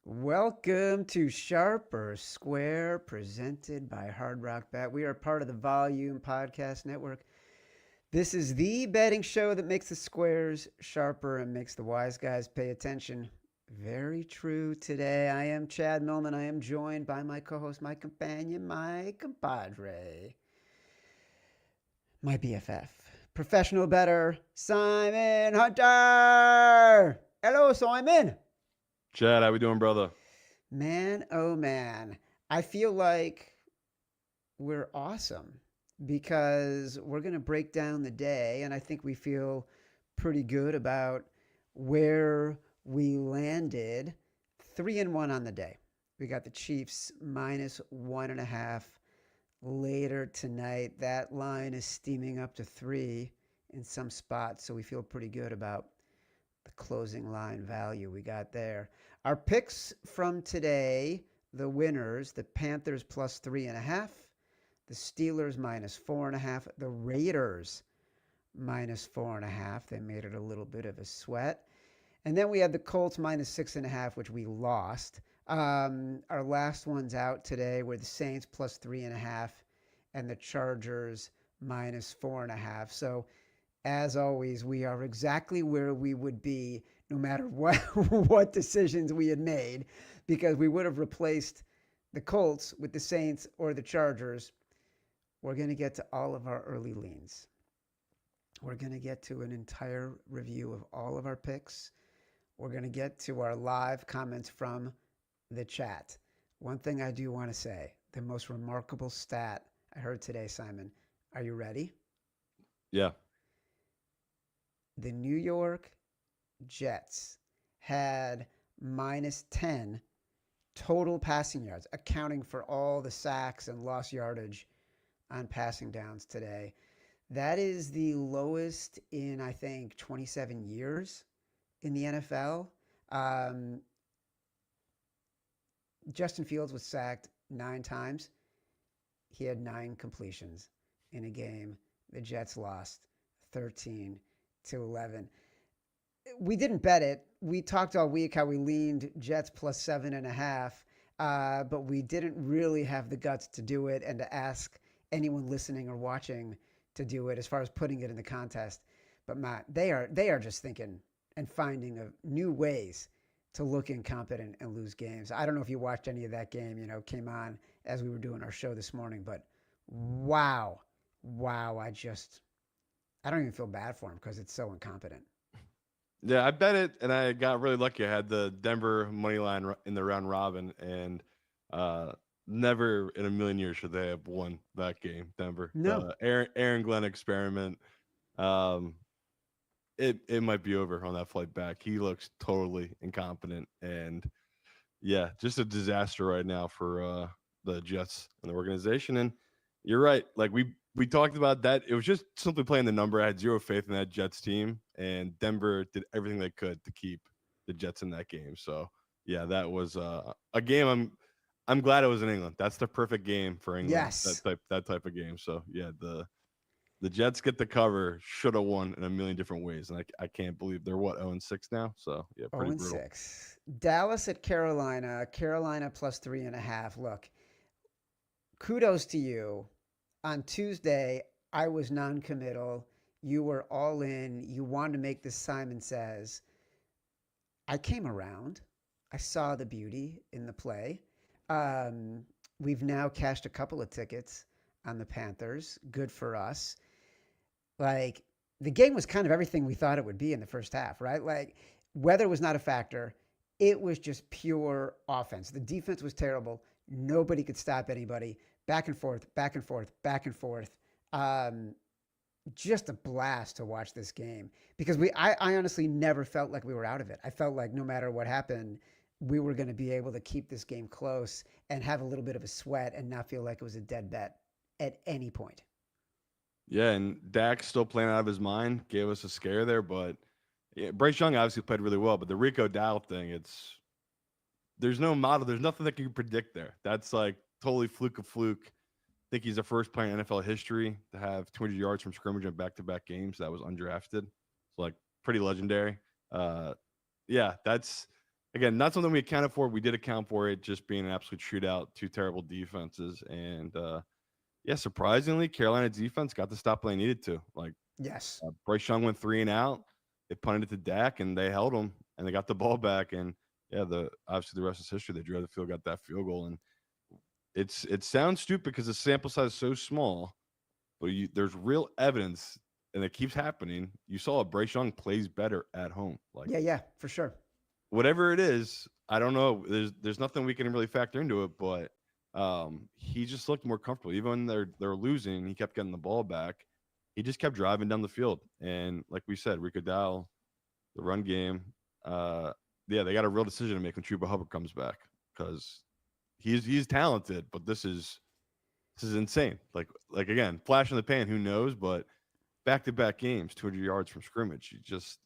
Welcome to Sharp or Square, presented by Hard Rock Bet. We are part of the Volume Podcast Network. This is the betting show that makes the squares sharper and makes the wise guys pay attention. Very true today. I am Chad Millman. I am joined by my co-host, my companion, my compadre, my BFF, professional bettor, Simon Hunter. Hello, Simon. Chad, how we doing, brother? Man, oh man. I feel like we're awesome because we're going to break down the day, and I think we feel pretty good about where we landed. 3-1 on the day. We got the Chiefs minus 1.5 later tonight. That line is steaming up to 3 in some spots, so we feel pretty good about the closing line value we got there. Our picks from today, the winners, the Panthers plus 3.5, the Steelers minus 4.5, the Raiders minus 4.5. They made it a little bit of a sweat. And then we had the Colts minus 6.5, which we lost. Our last ones out today were the Saints plus 3.5 and the Chargers minus 4.5. So as always, we are exactly where we would be no matter what decisions we had made, because we would have replaced the Colts with the Saints or the Chargers. We're going to get to all of our early leans. We're going to get to an entire review of all of our picks. We're going to get to our live comments from the chat. One thing I do want to say, the most remarkable stat I heard today, Simon. Are you ready? Yeah. The New York Jets had minus 10 total passing yards, accounting for all the sacks and lost yardage on passing downs today. That is the lowest in, I think, 27 years in the NFL. Justin Fields was sacked 9 times. He had 9 completions in a game. The Jets lost 13-11. We didn't bet it. We talked all week how we leaned Jets plus 7.5, but we didn't really have the guts to do it and to ask anyone listening or watching to do it as far as putting it in the contest. But Matt, they are just thinking and finding new ways to look incompetent and lose games. I don't know if you watched any of that game. Came on as we were doing our show this morning, but wow, I don't even feel bad for him because it's so incompetent. Yeah, I bet it, and I got really lucky. I had the Denver money line in the round robin, and uh, never in a million years should they have won that game. Denver, No. the Aaron Glenn experiment. Um, it might be over on that flight back. He looks totally incompetent, and yeah, just a disaster right now for the Jets and the organization. And you're right. Like we talked about that. It was just simply playing the number. I had zero faith in that Jets team, and Denver did everything they could to keep the Jets in that game. So yeah, that was a game. I'm glad it was in England. That's the perfect game for England. Yes. That type of game. So yeah, the Jets get the cover. Should have won in a million different ways, and I can't believe they're what 0-6 now. So yeah, Oh pretty and brutal. 6. Dallas at Carolina. Carolina plus 3.5. Look, kudos to you. On Tuesday, I was non-committal. You were all in. You wanted to make this Simon Says. I came around. I saw the beauty in the play. Um, we've now cashed a couple of tickets on the Panthers. Good for us. Like, the game was kind of everything we thought it would be in the first half, right? Like, weather was not a factor. It was just pure offense. The defense was terrible. Nobody could stop anybody. Back and forth, back and forth, back and forth. Um, just a blast to watch this game because I honestly never felt like we were out of it. I felt like no matter what happened, we were going to be able to keep this game close and have a little bit of a sweat and not feel like it was a dead bet at any point. Yeah, and Dak's still playing out of his mind. Gave us a scare there, but yeah, Bryce Young obviously played really well. But the Rico Dow thing, it's there's no model. There's nothing that you can predict there. That's like totally fluke of fluke. I think he's the first player in NFL history to have 200 yards from scrimmage in back-to-back games that was undrafted. It's like pretty legendary. Uh, yeah, that's again, not something we accounted for. We did account for it just being an absolute shootout, two terrible defenses, and yeah, surprisingly, Carolina's defense got the stop they needed to. Like Yes. Bryce Young went 3 and out. They punted it to Dak, and they held him, and they got the ball back. And yeah, the obviously the rest is history. They drove the field, got that field goal, and it sounds stupid because the sample size is so small, but there's real evidence, and it keeps happening. You saw Bryce Young plays better at home. Like Yeah, yeah, for sure. whatever it is, I don't know. There's nothing we can really factor into it, but he just looked more comfortable. Even when they're losing, he kept getting the ball back. He just kept driving down the field, and like we said, Rico Dowell, the run game. Uh, yeah, they got a real decision to make when Chuba Hubbard comes back because he's talented, but this is insane. Like again, flash in the pan, who knows? But back-to-back games, 200 yards from scrimmage. You just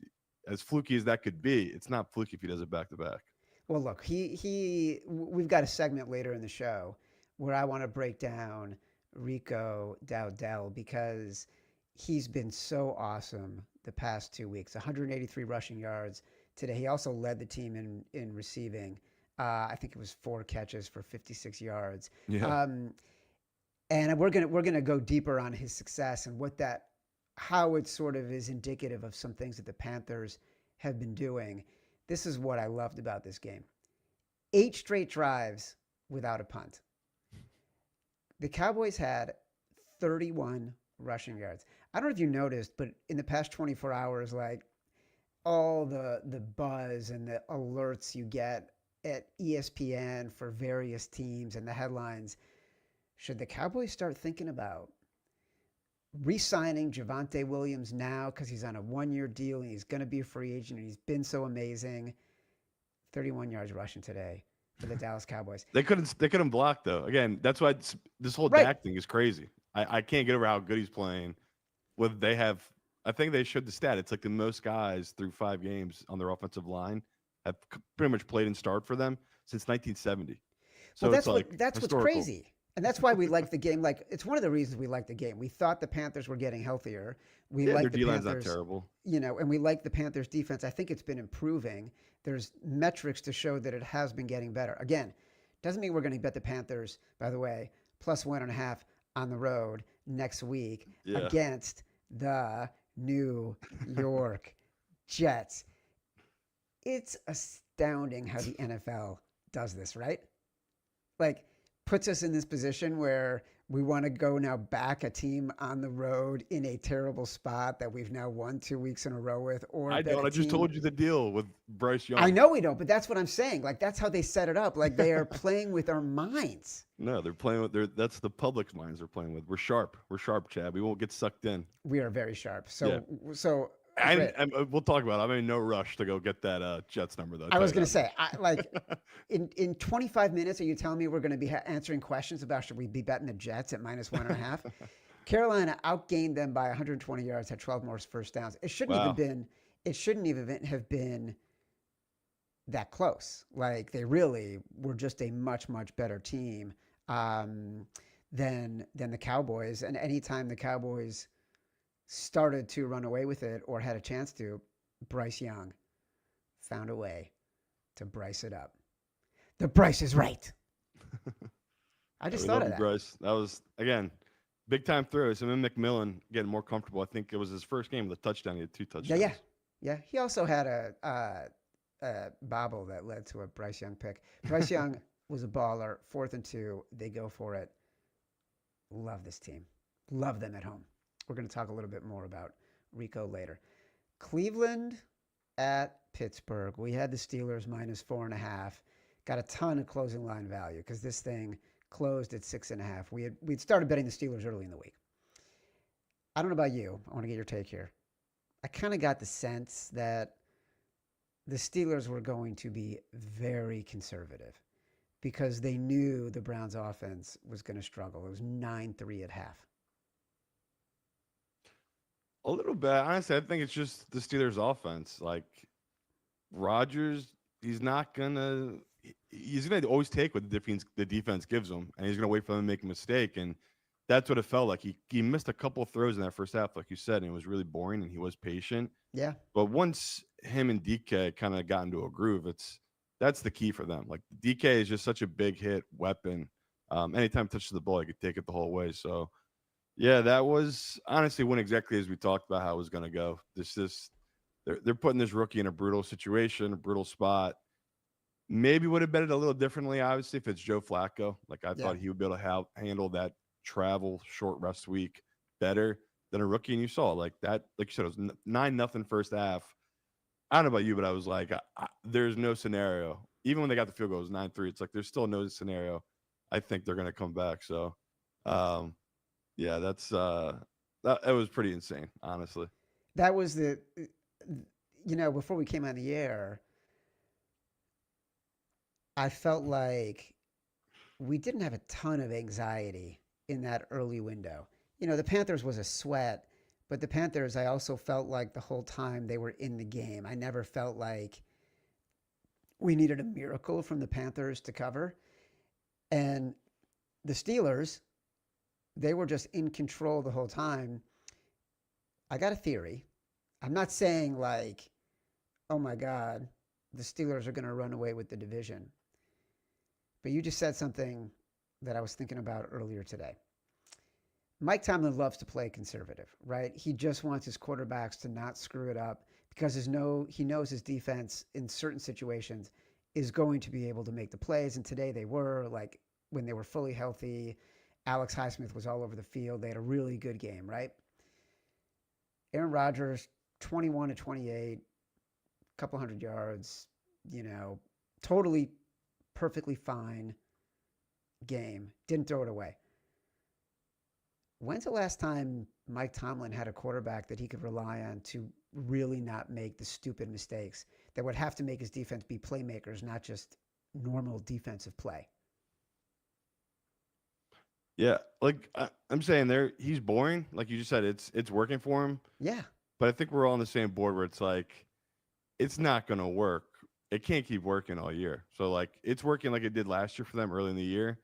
as fluky as that could be, it's not fluky if he does it back-to-back. Well, look, we've got a segment later in the show where I want to break down Rico Dowdell because he's been so awesome the past 2 weeks. 183 rushing yards today. He also led the team in receiving. I think it was 4 catches for 56 yards. Yeah. And we're gonna go deeper on his success and how it sort of is indicative of some things that the Panthers have been doing. This is what I loved about this game. 8 straight drives without a punt. The Cowboys had 31 rushing yards. I don't know if you noticed, but in the past 24 hours, like all the buzz and the alerts you get at ESPN for various teams and the headlines, should the Cowboys start thinking about re-signing Javonte Williams now because he's on a 1-year deal and he's going to be a free agent and he's been so amazing? 31 yards rushing today for the Dallas Cowboys. They couldn't block though. Again, that's why this whole Right. Dak thing is crazy. I can't get over how good he's playing. With they have, I think they showed the stat. It's like the most guys through 5 games on their offensive line have pretty much played and started for them since 1970. So Well, it's like that's what's historical. crazy. And that's why we like the game. Like, it's one of the reasons we like the game. We thought the Panthers were getting healthier. We Yeah, their like the D-line's not Panthers, terrible. and we like the Panthers defense. I think it's been improving. There's metrics to show that it has been getting better. Again, doesn't mean we're going to bet the Panthers, by the way, plus 1.5 on the road next week Yeah. against the New York Jets. It's astounding how the NFL does this, right? Like, puts us in this position where we want to go now back a team on the road in a terrible spot that we've now won 2 weeks in a row with. Or I don't. I just told you the deal with Bryce Young. I know we don't, but that's what I'm saying. Like, that's how they set it up. Like, they are playing with our minds. No, they're playing with that's the public's minds they're playing with. We're sharp, Chad. We won't get sucked in. We are very sharp. So, Yeah. so We'll talk about it. I'm in no rush to go get that Jets number though. I was going to say, in 25 minutes, are you telling me we're going to be answering questions about should we be betting the Jets at minus 1.5? Carolina outgained them by 120 yards, had 12 more first downs. It shouldn't even have been that close. Like, they really were just a much, much better team than the Cowboys. And anytime the Cowboys started to run away with it or had a chance to, Bryce Young found a way to Bryce it up. The Bryce is right. I just thought of that. Bryce. That was, again, big time throws. And then McMillan getting more comfortable. I think it was his first game with a touchdown. He had 2 touchdowns. Yeah. He also had a bobble that led to a Bryce Young pick. Bryce Young was a baller. 4th and 2. They go for it. Love this team. Love them at home. We're going to talk a little bit more about Rico later. Cleveland at Pittsburgh. We had the Steelers minus 4.5. Got a ton of closing line value because this thing closed at 6.5. We'd started betting the Steelers early in the week. I don't know about you. I want to get your take here. I kind of got the sense that the Steelers were going to be very conservative because they knew the Browns offense was going to struggle. It was 9-3 at half. A little bit. Honestly, I think it's just the Steelers' offense. Like, Rodgers, he's going to always take what the defense gives him, and he's going to wait for them to make a mistake. And that's what it felt like. He missed a couple of throws in that first half, like you said, and it was really boring, and he was patient. Yeah. But once him and DK kind of got into a groove, That's the key for them. Like DK is just such a big hit weapon. Anytime it touches the ball, you could take it the whole way. So yeah, that was honestly went exactly as we talked about how it was going to go. They're putting this rookie in a brutal situation, a brutal spot. Maybe would have betted a little differently, obviously, if it's Joe Flacco. Like I Yeah. thought he would be able to handle that travel short rest week better than a rookie. And you saw like that, like you said, it was 9-0 first half. I don't know about you, but I was like, there's no scenario. Even when they got the field goal, it was 9-3. It's like there's still no scenario. I think they're going to come back. So, um, yeah, that was pretty insane, honestly. That was before we came on the air, I felt like we didn't have a ton of anxiety in that early window. The Panthers was a sweat, but the Panthers, I also felt like the whole time they were in the game. I never felt like we needed a miracle from the Panthers to cover. And the Steelers, they were just in control the whole time. I got a theory. I'm not saying like, oh my God, the Steelers are going to run away with the division. But you just said something that I was thinking about earlier today. Mike Tomlin loves to play conservative, right? He just wants his quarterbacks to not screw it up because he knows his defense in certain situations is going to be able to make the plays. And today they were, like when they were fully healthy, Alex Highsmith was all over the field. They had a really good game, right? Aaron Rodgers, 21 to 28, couple hundred yards, totally perfectly fine game. Didn't throw it away. When's the last time Mike Tomlin had a quarterback that he could rely on to really not make the stupid mistakes that would have to make his defense be playmakers, not just normal defensive play? Yeah, like I'm saying, he's boring. Like you just said, it's working for him. Yeah. But I think we're all on the same board where it's like, it's not going to work. It can't keep working all year. So like, it's working like it did last year for them early in the year.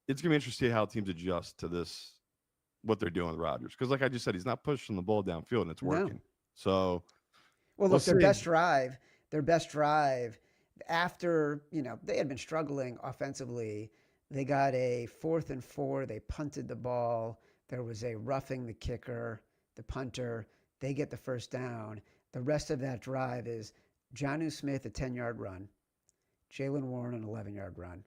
It's gonna be interesting to see how teams adjust to this, what they're doing with Rodgers. Because like I just said, he's not pushing the ball downfield and it's No. working. So Well, we'll look, see. their best drive after, they had been struggling offensively. They got a 4th and 4. They punted the ball. There was a roughing the kicker, the punter. They get the first down. The rest of that drive is Jonnu Smith, a 10-yard run, Jaylen Warren, an 11-yard run,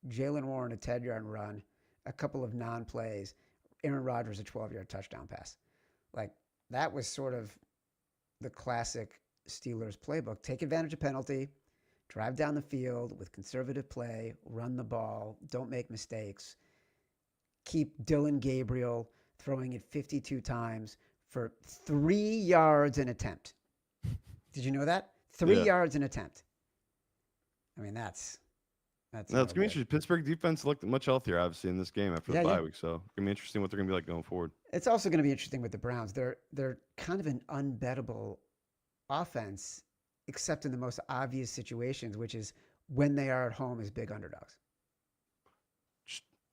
Jaylen Warren, a 10-yard run, a couple of non-plays, Aaron Rodgers, a 12-yard touchdown pass. Like, that was sort of the classic Steelers playbook. Take advantage of penalty, drive down the field with conservative play, run the ball, don't make mistakes. Keep Dylan Gabriel throwing it 52 times for 3 yards an attempt. Did you know that? 3 yards an attempt. I mean, that's no, it's gonna be interesting. Pittsburgh defense looked much healthier, obviously, in this game after the bye week. So it's gonna be interesting what they're gonna be like going forward. It's also gonna be interesting with the Browns. They're kind of an unbettable offense, except in the most obvious situations, which is when they are at home as big underdogs.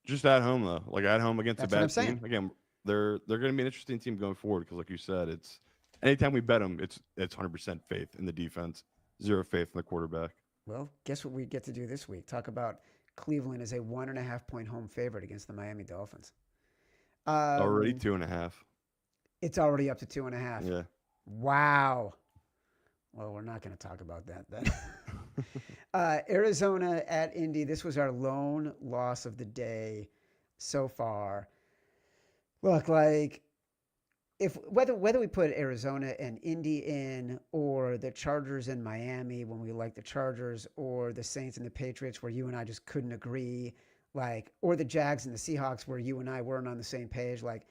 Just at home though, like at home against That's a bad team. Again, they're going to be an interesting team going forward because, like you said, it's anytime we bet them, it's 100% faith in the defense, 0 faith in the quarterback. Well, guess what we get to do this week? Talk about Cleveland as a 1.5-point home favorite against the Miami Dolphins. Already 2.5. It's already up to 2.5. Yeah. Wow. Well, we're not going to talk about that then. Arizona at Indy. This was our lone loss of the day so far. Look, like whether we put Arizona and Indy in, or the Chargers and Miami when we like the Chargers, or the Saints and the Patriots where you and I just couldn't agree, like, or the Jags and the Seahawks where you and I weren't on the same page, like,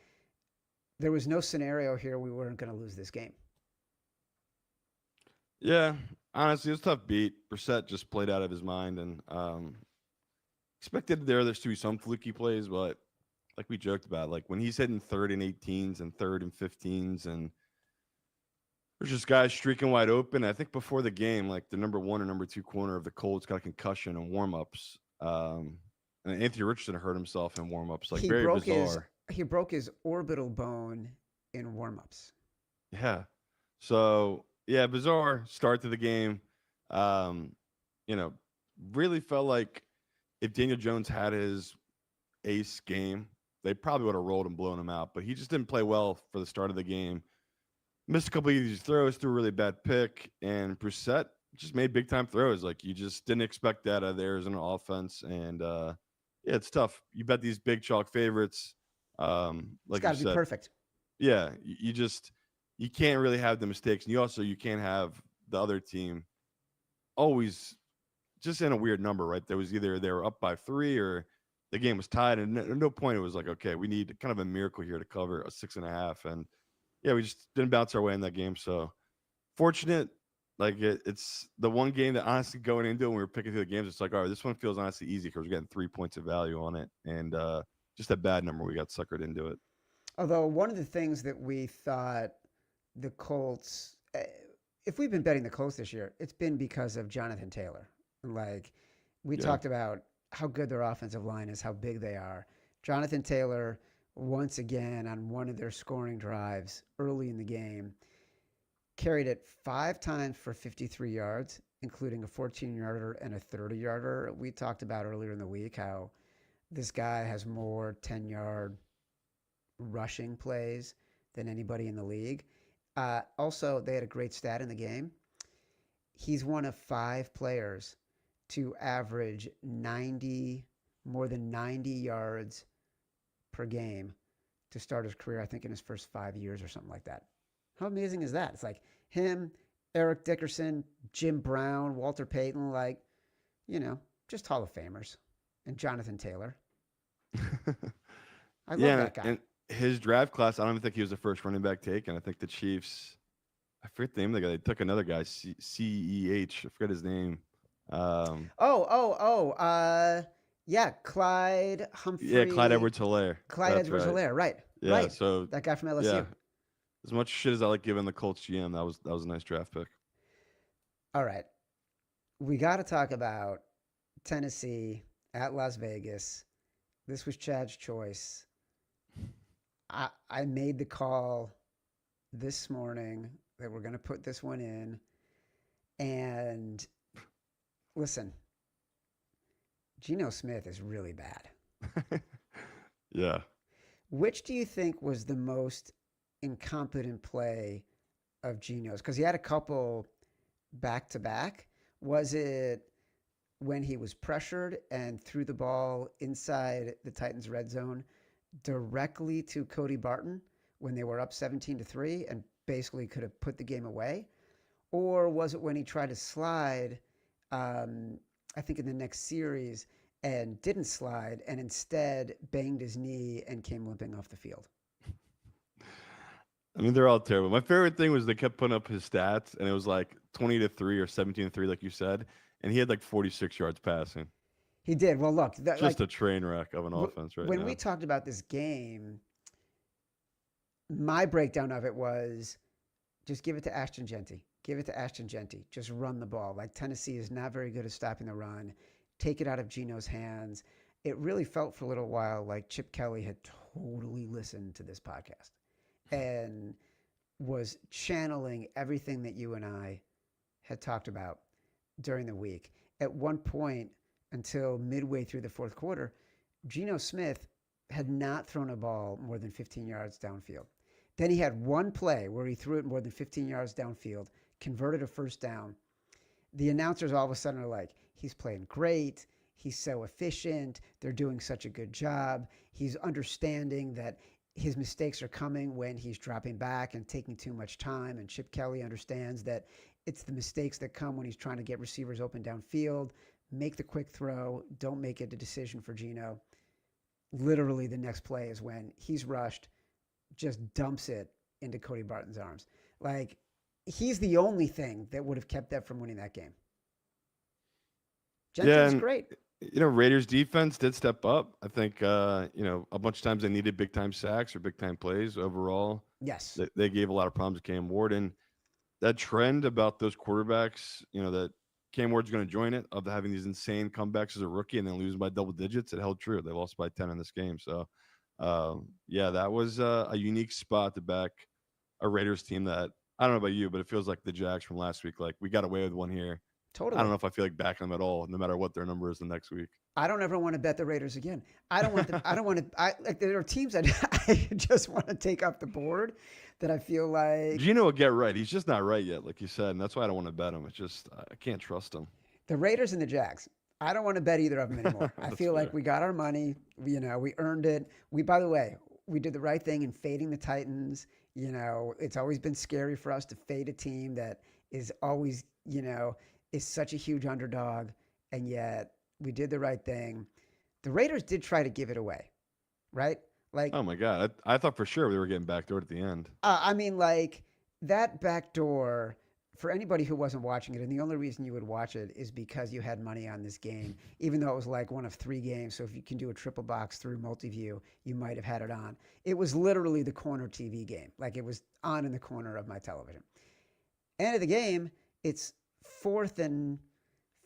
there was no scenario here we weren't going to lose this game. Yeah, honestly, it was a tough beat. Brissett just played out of his mind, and expected there's to be some fluky plays, but like we joked about, like when he's hitting 3rd and 18s and 3rd and 15s, and there's just guys streaking wide open. I think before the game, like the number 1 or number 2 corner of the Colts got a concussion in warmups, and Anthony Richardson hurt himself in warmups. Like very bizarre. He broke his orbital bone in warmups. Yeah, so yeah, bizarre start to the game. really felt like if Daniel Jones had his ace game, they probably would have rolled and blown him out. But he just didn't play well for the start of the game. Missed a couple of these throws, threw a really bad pick, and Brissett just made big time throws. Like you just didn't expect that out of the Arizona offense. And yeah, it's tough. You bet these big chalk favorites, It's like got you to be said. perfect. Yeah, you just you can't really have the mistakes, and you can't have the other team always just in a weird number, right? There was either they were up by 3 or the game was tied, and at no point it was like, okay, we need kind of a miracle here to cover a 6.5, and yeah, we just didn't bounce our way in that game. So fortunate, like it's the one game that honestly going into it when we were picking through the games, it's like, all right, this one feels honestly easy because we're getting 3 points of value on it, and just a bad number we got suckered into it. Although one of the things that we thought the Colts, if we've been betting the Colts this year, it's been because of Jonathan Taylor. Like we Yeah. talked about how good their offensive line is, how big they are. Jonathan Taylor, once again, on one of their scoring drives early in the game, carried it 5 times for 53 yards, including a 14-yarder and a 30-yarder. We talked about earlier in the week how this guy has more 10-yard rushing plays than anybody in the league. Also, they had a great stat in the game. He's one of 5 players to average more than 90 yards per game to start his career, I think in his first 5 years or something like that. How amazing is that? It's like him, Eric Dickerson, Jim Brown, Walter Payton, like, just Hall of Famers. And Jonathan Taylor. I love Yeah, that guy. and his draft class, I don't even think he was the first running back taken. I think the Chiefs, I forget the name of the guy. They took another guy, CEH. I forget his name. Um, Yeah, yeah, Clyde Edwards-Helaire. Clyde That's Edwards right. Hilaire, right. Yeah, Right. so That guy from yeah, LSU. as much shit as I like giving the Colts GM, that was a nice draft pick. All right. We got to talk about Tennessee at Las Vegas. This was Chad's choice. I made the call this morning that we're going to put this one in. And listen, Geno Smith is really bad. Yeah. Which do you think was the most incompetent play of Geno's? Because he had a couple back to back. Was it when he was pressured and threw the ball inside the Titans' red zone directly to Cody Barton when they were up 17-3 and basically could have put the game away? Or was it when he tried to slide, I think in the next series, and didn't slide and instead banged his knee and came limping off the field? I mean, they're all terrible. My favorite thing was they kept putting up his stats, and it was like 20-3 or 17-3, like you said, and he had like 46 yards passing. He did. Well, look, Just a train wreck of an offense right when we now. talked about this game, my breakdown of it was just give it to Ashton Genty. Give it to Ashton Genty. Just run the ball. Like Tennessee is not very good at stopping the run. Take it out of Geno's hands. It really felt for a little while like Chip Kelly had totally listened to this podcast and was channeling everything that you and I had talked about during the week. At one point, until midway through the fourth quarter, Geno Smith had not thrown a ball more than 15 yards downfield. Then he had one play where he threw it more than 15 yards downfield, converted a first down. The announcers all of a sudden are like, he's playing great. He's so efficient. They're doing such a good job. He's understanding that his mistakes are coming when he's dropping back and taking too much time. And Chip Kelly understands that it's the mistakes that come when he's trying to get receivers open downfield. Make the quick throw. Don't make it a decision for Geno. Literally, the next play is when he's rushed, just dumps it into Cody Barton's arms. Like, he's the only thing that would have kept that from winning that game. Yeah, Jenkins, and great. Raiders defense did step up. I think a bunch of times they needed big time sacks or big time plays. Overall, Yes. they gave a lot of problems to Cam Ward, and that trend about those quarterbacks, that Cam Ward's going to join it of having these insane comebacks as a rookie and then losing by double digits. It held true. They lost by 10 in this game. So, yeah, that was a unique spot to back a Raiders team that I don't know about you, but it feels like the Jags from last week. Like we got away with one here. I don't know Totally. if I feel like backing them at all, no matter what their number is the next week. I don't ever want to bet the Raiders again. I don't want them. I don't want to. I like there are teams that I just want to take off the board that I feel like Gino will get right. He's just not right yet, like you said, and that's why I don't want to bet him. It's just I can't trust him. the Raiders and the Jags. I don't want to bet either of them anymore. I That's feel like fair. we got our money. We earned it. By the way, we did the right thing in fading the Titans. It's always been scary for us to fade a team that is always, is such a huge underdog, and yet we did the right thing. The Raiders did try to give it away, right? Like Oh my god, I thought for sure we were getting backdoored at the end. I mean, like that back door for anybody who wasn't watching it, and the only reason you would watch it is because you had money on this game, even though it was like one of 3 games. So if you can do a triple box through multiview, you might have had it on. It was literally the corner TV game. Like it was on in the corner of my television. End of the game, it's 4th and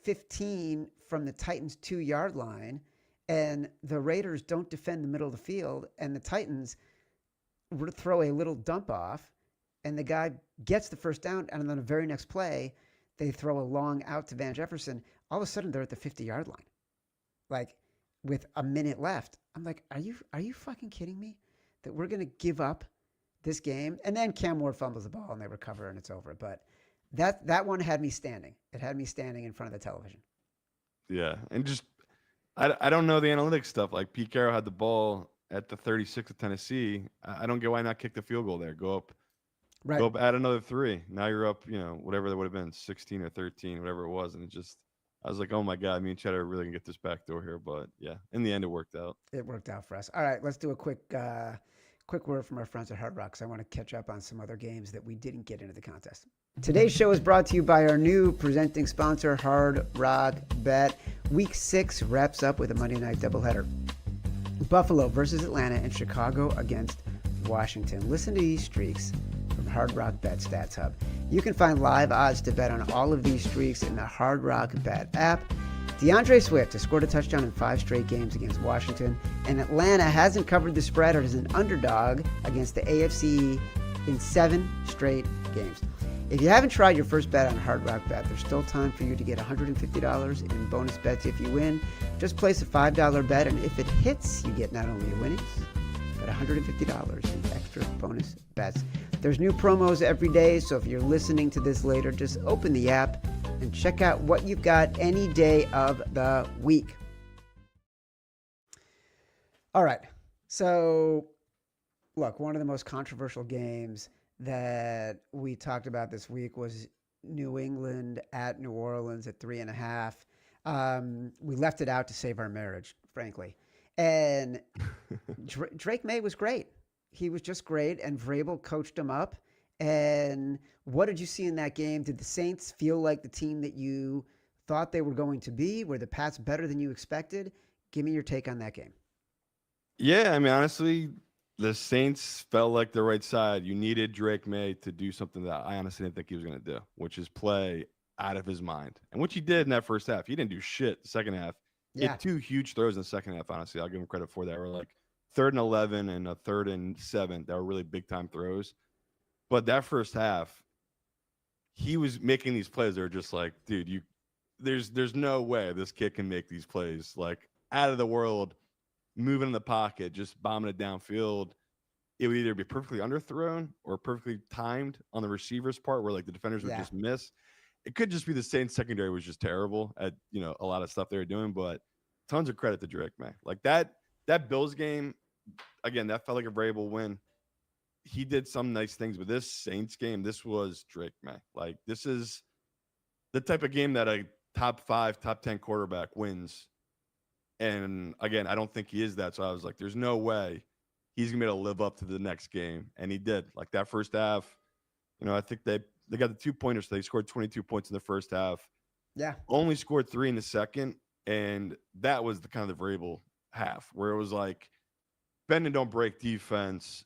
15 from the Titans 2 yard line, and the Raiders don't defend the middle of the field, and the Titans throw a little dump off, and the guy gets the first down, and then the very next play, they throw a long out to Van Jefferson. All of a sudden, they're at the 50 yard line, like with a minute left. I'm like, are you fucking kidding me? That we're gonna give up this game? And then Cam Ward fumbles the ball, and they recover, and it's over. But that one had me standing. It had me standing in front of the television. Yeah, and just I don't know the analytics stuff. Like Pete Carroll had the ball at the 36 of Tennessee. I don't get why not kick the field goal there. Right. Go up, add another 3. Now you're up, whatever that would have been, 16 or 13, whatever it was. And it just, I was like, oh my God, me and Cheddar are really going to get this back door here. But yeah, in the end, it worked out. It worked out for us. All right, let's do a quick word from our friends at Hard Rock, because I want to catch up on some other games that we didn't get into the contest. Today's show is brought to you by our new presenting sponsor, Hard Rock Bet. Week 6 wraps up with a Monday night doubleheader. Buffalo versus Atlanta and Chicago against Washington. Listen to these streaks from Hard Rock Bet Stats Hub. You can find live odds to bet on all of these streaks in the Hard Rock Bet app. DeAndre Swift has scored a touchdown in 5 straight games against Washington, and Atlanta hasn't covered the spread or is an underdog against the AFC in 7 straight games. If you haven't tried your first bet on Hard Rock Bet, there's still time for you to get $150 in bonus bets if you win. Just place a $5 bet, and if it hits, you get not only winnings, but $150 in extra bonus bets. There's new promos every day, so if you're listening to this later, just open the app and check out what you've got any day of the week. All right. So, look, one of the most controversial games that we talked about this week was New England at New Orleans at 3.5. We left it out to save our marriage, frankly. And Drake Maye was great. He was just great, and Vrabel coached him up. And what did you see in that game? Did the Saints feel like the team that you thought they were going to be? Were the Pats better than you expected? Give me your take on that game. Yeah, I mean, honestly, the Saints felt like the right side. You needed Drake Maye to do something that I honestly didn't think he was going to do, which is play out of his mind. And which he did in that first half. He didn't do shit the second half. He Yeah. had 2 huge throws in the second half, honestly. I'll give him credit for that. Were like 3rd and 11 and a 3rd and 7 that were really big time throws. But that first half, he was making these plays that are just like, dude, there's no way this kid can make these plays. Like out of the world, moving in the pocket, just bombing it downfield. It would either be perfectly underthrown or perfectly timed on the receiver's part where like the defenders would just miss. It could just be the Saints secondary was just terrible at, a lot of stuff they were doing, but tons of credit to Drake Maye. Like that Bills game, again, that felt like a Vrabel win. He did some nice things, but this Saints game, this was Drake Maye. Like this is the type of game that a top 5, top 10 quarterback wins. And again, I don't think he is that. So I was like, there's no way he's gonna be able to live up to the next game. And he did. Like that first half, I think they got the 2-pointers. So they scored 22 points in the first half. Yeah. Only scored 3 in the second. And that was the kind of the Vrabel half where it was like bend and don't break defense.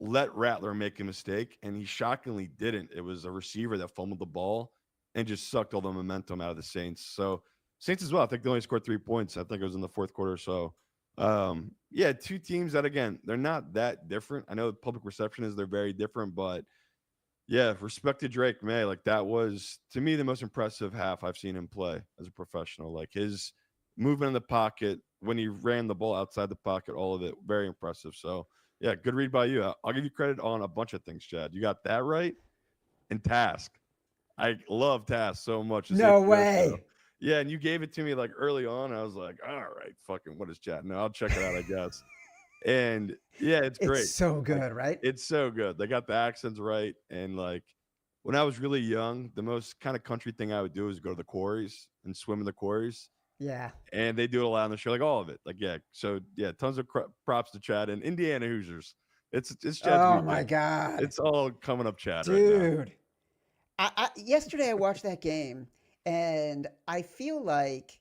Let Rattler make a mistake. And he shockingly didn't. It was a receiver that fumbled the ball and just sucked all the momentum out of the Saints. So Saints as well. I think they only scored 3 points. I think it was in the fourth quarter or so. Yeah, 2 teams that, again, they're not that different. I know the public perception is they're very different, but Yeah, respect to Drake May. Like that was to me the most impressive half I've seen him play as a professional. Like his movement in the pocket when he ran the ball outside the pocket, all of it, very impressive. So yeah, good read by you. I'll give you credit on a bunch of things, Chad. You got that right. And Task. I love Task so much. This No HBO show. way. Yeah, and you gave it to me like early on. I was like, all right, fucking what is Chad? No, I'll check it out, I guess. And yeah, it's It's great. so Like good, right? it's so good. They got the accents right. And like when I was really young, the most kind of country thing I would do is go to the quarries and swim in the quarries. Yeah. And they do it a lot on the show, like all of it. Like yeah, so yeah, tons of props to Chad and Indiana Hoosiers. It's Chad's Oh my weekend. God. It's all coming up, Chad, right now. Dude. Yesterday I watched that game and I feel like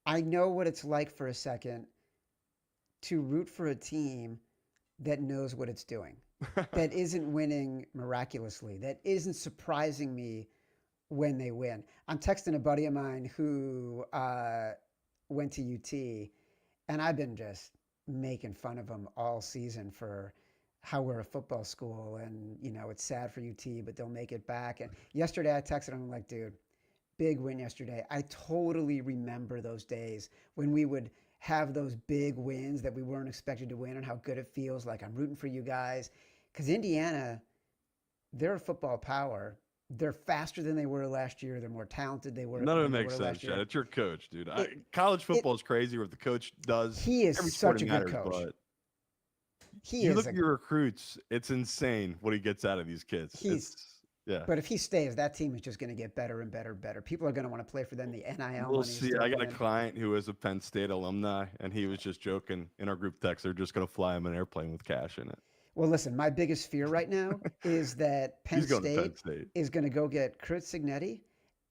I know what it's like for a second to root for a team that knows what it's doing, that isn't winning miraculously, that isn't surprising me when they win. I'm texting a buddy of mine who went to UT, and I've been just making fun of him all season for how we're a football school and it's sad for UT, but they'll make it back. And yesterday I texted him like, dude, big win yesterday. I totally remember those days when we would have those big wins that we weren't expected to win and how good it feels. Like I'm rooting for you guys because Indiana, they're a football power. They're faster than they were last year. They're more talented None of it than they makes were sense, last Chad. year. It's your coach, dude. It, College it football is crazy what the coach does. he is Every such sporting a good matters, coach. but He you is look a at your recruits, it's insane what he gets out of these kids. he's Yeah. but if he stays, that team is just going to get better and better and better. People are going to want to play for them. The NIL We'll money is see. still I got a coming. client who is a Penn State alumni, and he was just joking in our group text. They're just going to fly him an airplane with cash in it. Well, listen, my biggest fear right now is that Penn He's going to Penn State State. is going to go get Kurt Signetti,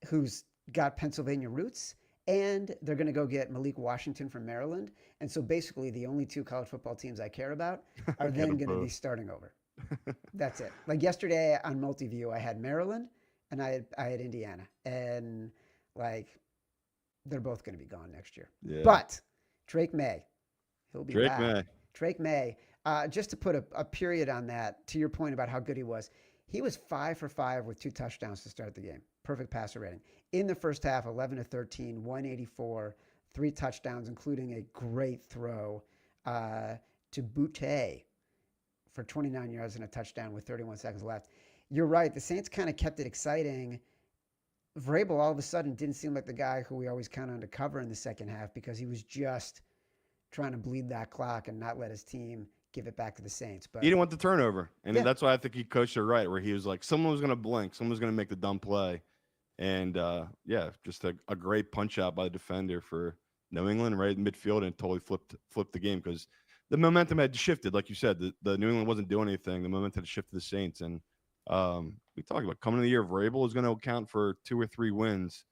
who's got Pennsylvania roots, and they're going to go get Malik Washington from Maryland. And so basically, the only two college football teams I care about are Get then them going to be both. starting over. That's it. Like yesterday on Multiview, I had Maryland and I had Indiana, and like they're both going to be gone next year. Yeah. But Drake May, he'll be Drake back. May. Drake May. Just to put a period on that, to your point about how good he was 5 for 5 with 2 touchdowns to start the game. Perfect passer rating. In the first half, 11 to 13, 184, 3 touchdowns, including a great throw to Boutte for 29 yards and a touchdown with 31 seconds left. You're right. The Saints kind of kept it exciting. Vrabel all of a sudden didn't seem like the guy who we always count on to cover in the second half because he was just trying to bleed that clock and not let his team give it back to the Saints. He But didn't want the turnover. And yeah, that's why I think he coached it right, where he was like, someone was going to blink, someone was going to make the dumb play. And yeah, just a great punch out by the defender for New England right in midfield and totally flipped the game because the momentum had shifted. Like you said, the New England wasn't doing anything. The momentum had shifted the Saints. And we talked about coming in the year, Vrabel is going to account for 2 or 3 wins.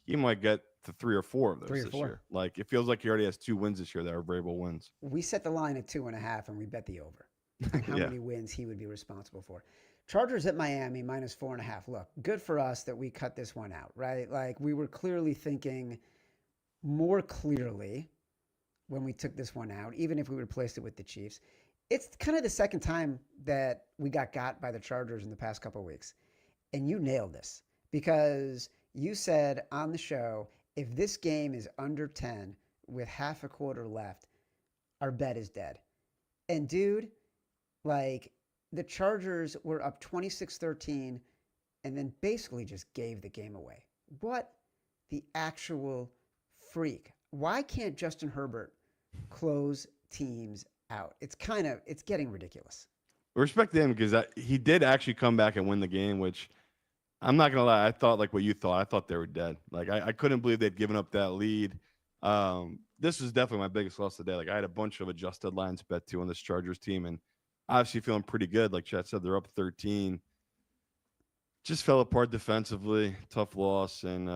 He might get to 3 or 4 of those 3 or this 4. year. Like it feels like he already has 2 wins this year that are Vrabel wins. We set the line at 2.5 and we bet the over on how Yeah. many wins he would be responsible for. Chargers at Miami minus 4.5. Look, good for us that we cut this one out, right? Like we were clearly thinking more clearly when we took this one out, even if we replaced it with the Chiefs. It's kind of the second time that we got by the Chargers in the past couple of weeks. And you nailed this because you said on the show, if this game is under 10 with half a quarter left, our bet is dead. And dude, like the Chargers were up 26-13 and then basically just gave the game away. What the actual freak? Why can't Justin Herbert close teams out? It's getting ridiculous. Respect to him because he did actually come back and win the game, which I'm not gonna lie. I thought like what you thought. I thought they were dead. Like I couldn't believe they'd given up that lead. This was definitely my biggest loss today. Like I had a bunch of adjusted lines bet to on this Chargers team, and obviously feeling pretty good. Like Chet said, they're up 13. Just fell apart defensively. Tough loss, and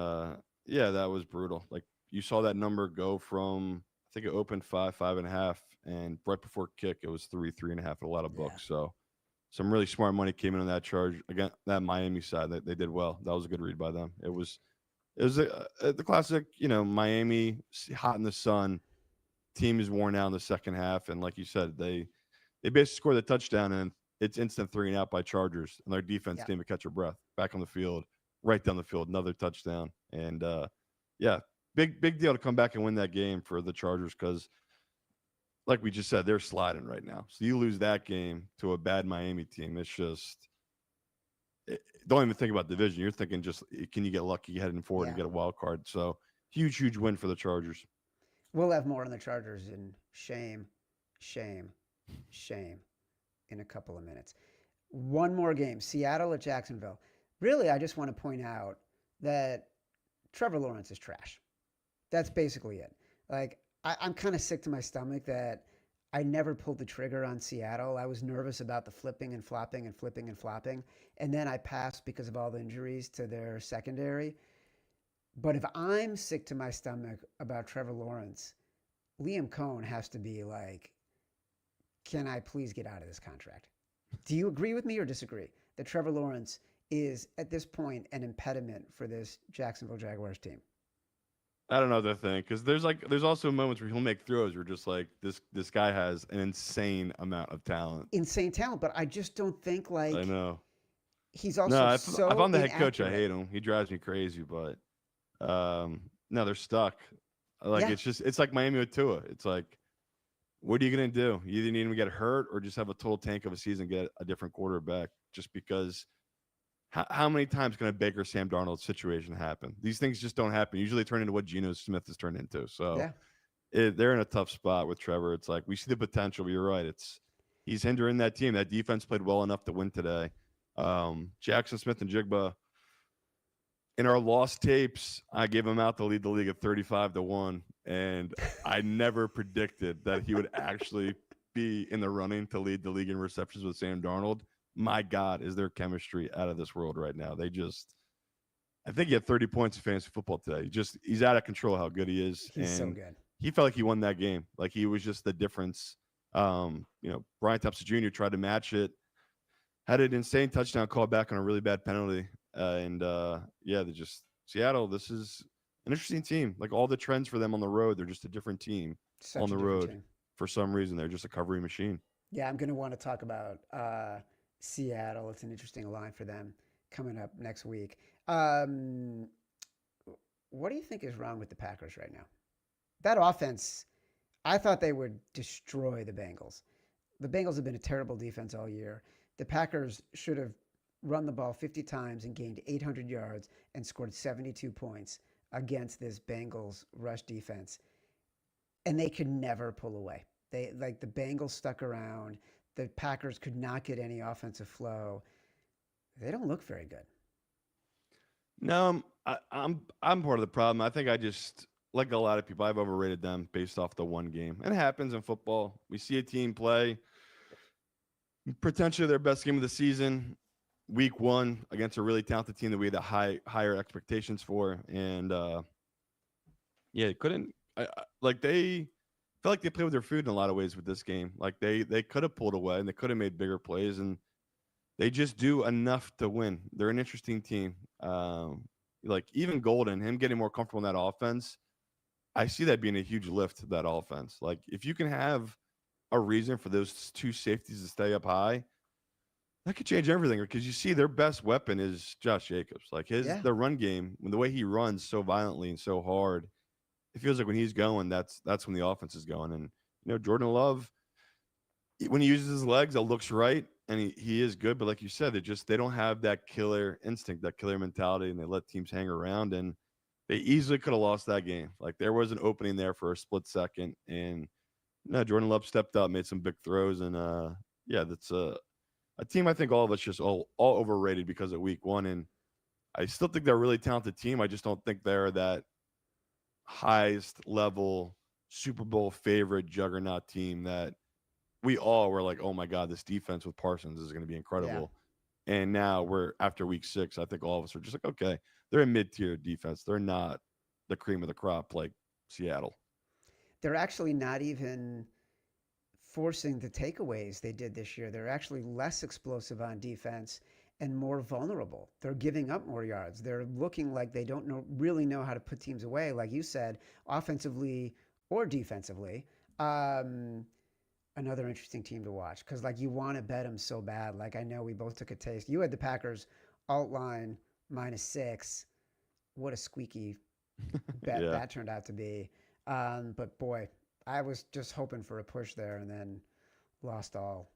yeah, that was brutal. Like you saw that number go from I think it opened 5.5, and right before kick it was 3.5 at a lot of Yeah. books. So some really smart money came in on that charge again. That Miami side, they did well. That was a good read by them. It was the classic, Miami hot in the sun. Team is worn out in the second half, and like you said, they basically scored the touchdown and it's instant 3-and-out by Chargers, and their defense Yeah. didn't even catch a breath. Back on the field, right down the field, another touchdown, and yeah, big deal to come back and win that game for the Chargers because, like we just said, they're sliding right now. So you lose that game to a bad Miami team, it's just don't even think about division. You're thinking just can you get lucky heading forward and Yeah. get a wild card? So huge win for the Chargers. We'll have more on the Chargers in shame, shame, shame in a couple of minutes. One more game, Seattle at Jacksonville. Really, I just want to point out that Trevor Lawrence is trash. That's basically it. Like, I'm kind of sick to my stomach that I never pulled the trigger on Seattle. I was nervous about the flipping and flopping and flipping and flopping. And then I passed because of all the injuries to their secondary. But if I'm sick to my stomach about Trevor Lawrence, Liam Cohn has to be like, can I please get out of this contract? Do you agree with me or disagree that Trevor Lawrence is at this point an impediment for this Jacksonville Jaguars team? I don't know that thing because there's also moments where he'll make throws where just like this guy has an insane amount of talent. Insane talent, but I just don't think I like know. he's No, also if so I'm the head coach, I inaccurate. hate him. He drives me crazy. But no, they're stuck. Like Yeah, it's like Miami with Tua. It's like, what are you gonna do? You either need him to get hurt or just have a total tank of a season, and get a different quarterback. Just because, how many times can a Baker Sam Darnold situation happen? These things just don't happen. Usually, turn into what Geno Smith has turned into. So yeah. they're in a tough spot with Trevor. It's like we see the potential. But you're right. He's hindering that team. That defense played well enough to win today. Jackson Smith and Jigba. In our lost tapes, I gave him out to lead the league at 35-1, and I never predicted that he would actually be in the running to lead the league in receptions with Sam Darnold. My God, is their chemistry out of this world right now? I think he had 30 points in fantasy football today. He's out of control how good he is, He's so and good. he felt like he won that game. Like he was just the difference. Brian Thompson Jr. tried to match it, had an insane touchdown call back on a really bad penalty. They're just Seattle. This is an interesting team. Like all the trends for them on the road, they're just a different team on Such a the different road. team. For some reason, they're just a covering machine. Yeah, I'm going to want to talk about Seattle. It's an interesting line for them coming up next week. What do you think is wrong with the Packers right now? That offense, I thought they would destroy the Bengals. The Bengals have been a terrible defense all year. The Packers should have run the ball 50 times and gained 800 yards and scored 72 points against this Bengals rush defense. And they could never pull away. The Bengals stuck around. The Packers could not get any offensive flow. They don't look very good. No, I'm part of the problem. I think I just like a lot of people. I've overrated them based off the one game. And it happens in football. We see a team play potentially their best game of the season, week one against a really talented team that we had higher expectations for, and it couldn't. They felt like they played with their food in a lot of ways with this game. Like they could have pulled away and they could have made bigger plays, and they just do enough to win. They're an interesting team. Like even Golden, him getting more comfortable in that offense, I see that being a huge lift to that offense. Like if you can have a reason for those two safeties to stay up high, that could change everything. Because you see their best weapon is Josh Jacobs. Like Yeah. the run game, the way he runs so violently and so hard, it feels like when he's going, that's when the offense is going. And Jordan Love, when he uses his legs, it looks right, and he is good. But like you said, they don't have that killer instinct, that killer mentality, and they let teams hang around. And they easily could have lost that game. Like there was an opening there for a split second, and no, Jordan Love stepped up, made some big throws, and that's a team I think all of us just all overrated because of week one. And I still think they're a really talented team. I just don't think they're that highest level Super Bowl favorite juggernaut team that we all were like, oh my God, this defense with Parsons is going to be incredible. Yeah. And now we're after week 6. I think all of us are just like, okay, they're a mid-tier defense. They're not the cream of the crop like Seattle. They're actually not even forcing the takeaways they did this year. They're actually less explosive on defense and more vulnerable. They're giving up more yards. They're looking like they don't really know how to put teams away, like you said, offensively or defensively. another interesting team to watch because like you want to bet them so bad. Like I know we both took a taste. You had the Packers alt line -6. What a squeaky bet Yeah. that turned out to be. But boy, I was just hoping for a push there and then lost all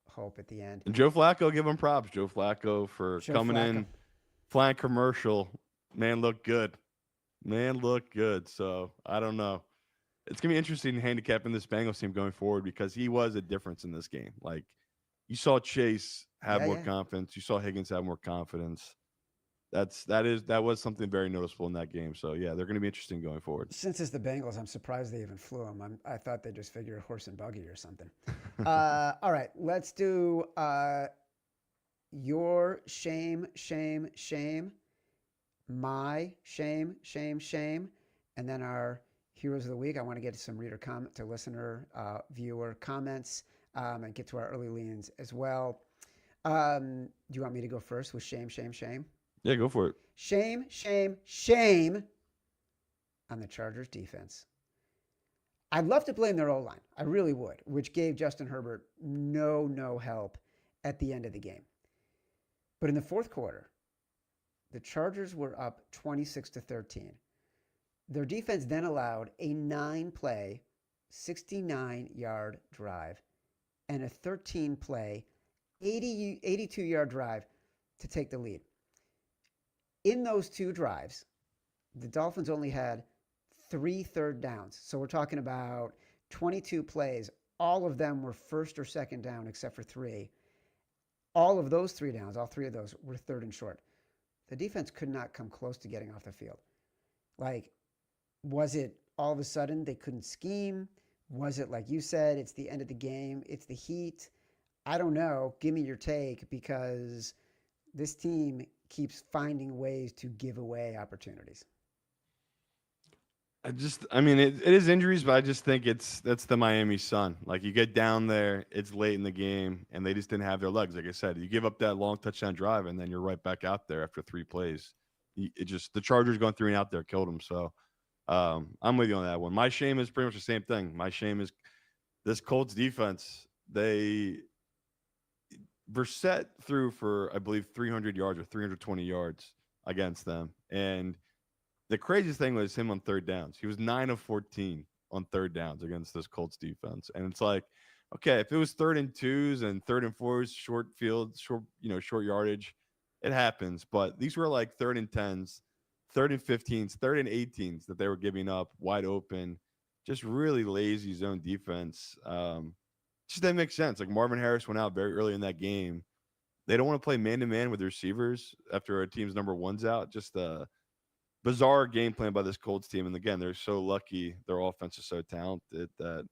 hope at the end. And Joe Flacco, give him props. Joe Flacco for Joe coming Flacco. in, flying commercial. Man looked good. Man looked good. So I don't know. It's gonna be interesting handicapping this Bengals team going forward because he was a difference in this game. Like you saw Chase have Yeah, more yeah. confidence. You saw Higgins have more confidence. That was something very noticeable in that game. So yeah, they're gonna be interesting going forward. Since it's the Bengals, I'm surprised they even flew him. I thought they just figured horse and buggy or something. All right, let's do your shame, shame, shame, my shame, shame, shame, and then our heroes of the week. I want to get to some reader comment, to listener, viewer comments, and get to our early leans as well. Do you want me to go first with shame, shame, shame? Yeah, go for it. Shame, shame, shame on the Chargers defense. I'd love to blame their O line. I really would, which gave Justin Herbert no help at the end of the game. But in the fourth quarter, the Chargers were up 26-13. Their defense then allowed a 9-play, 69-yard drive and a 13-play, 82-yard drive to take the lead. In those two drives, the Dolphins only had 3 third downs. So we're talking about 22 plays. All of them were first or second down except for 3. All of those 3 downs, all 3 of those were third and short. The defense could not come close to getting off the field. Like, was it all of a sudden they couldn't scheme? Was it like you said, it's the end of the game, it's the heat? I don't know. Give me your take because this team keeps finding ways to give away opportunities. It is injuries, but I just think that's the Miami Sun. Like you get down there, it's late in the game, and they just didn't have their legs. Like I said, you give up that long touchdown drive, and then you're right back out there after 3 plays. It just the Chargers going 3 and out there killed them. So I'm with you on that one. My shame is pretty much the same thing. My shame is this Colts defense. They Brissett threw for I believe 300 yards or 320 yards against them, and the craziest thing was him on third downs. He was 9 of 14 on third downs against this Colts defense. And it's like, okay, if it was third and twos and third and fours, short field, short yardage, it happens. But these were like third and tens, third and 15s, third and 18s that they were giving up wide open, just really lazy zone defense. Just didn't make sense. Like Marvin Harris went out very early in that game. They don't want to play man to man with receivers after a team's number one's out. Just bizarre game plan by this Colts team. And again, they're so lucky. Their offense is so talented that,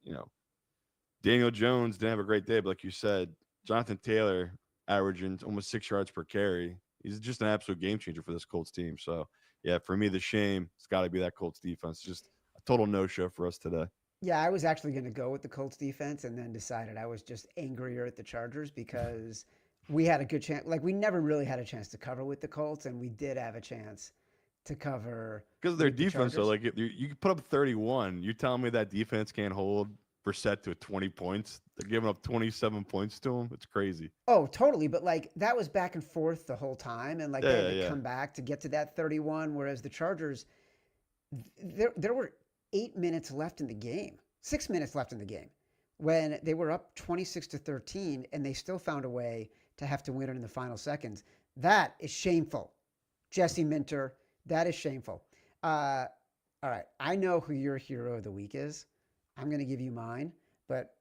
Daniel Jones didn't have a great day. But like you said, Jonathan Taylor averaging almost 6 yards per carry. He's just an absolute game changer for this Colts team. So, yeah, for me, the shame, it's got to be that Colts defense. Just a total no-show for us today. Yeah, I was actually going to go with the Colts defense and then decided I was just angrier at the Chargers because we had a good chance. Like, we never really had a chance to cover with the Colts, and we did have a chance to cover Because of their with the defense, though, Chargers. like you can put up 31. You telling me that defense can't hold Brissett to 20 points? They're giving up 27 points to him. It's crazy. Oh, totally. But like that was back and forth the whole time, and like they had Yeah, to yeah. come back to get to that 31. Whereas the Chargers, there were 8 minutes left in the game, 6 minutes left in the game, when they were up 26-13, and they still found a way to have to win it in the final seconds. That is shameful, Jesse Minter. That is shameful. All right, I know who your hero of the week is. I'm going to give you mine, but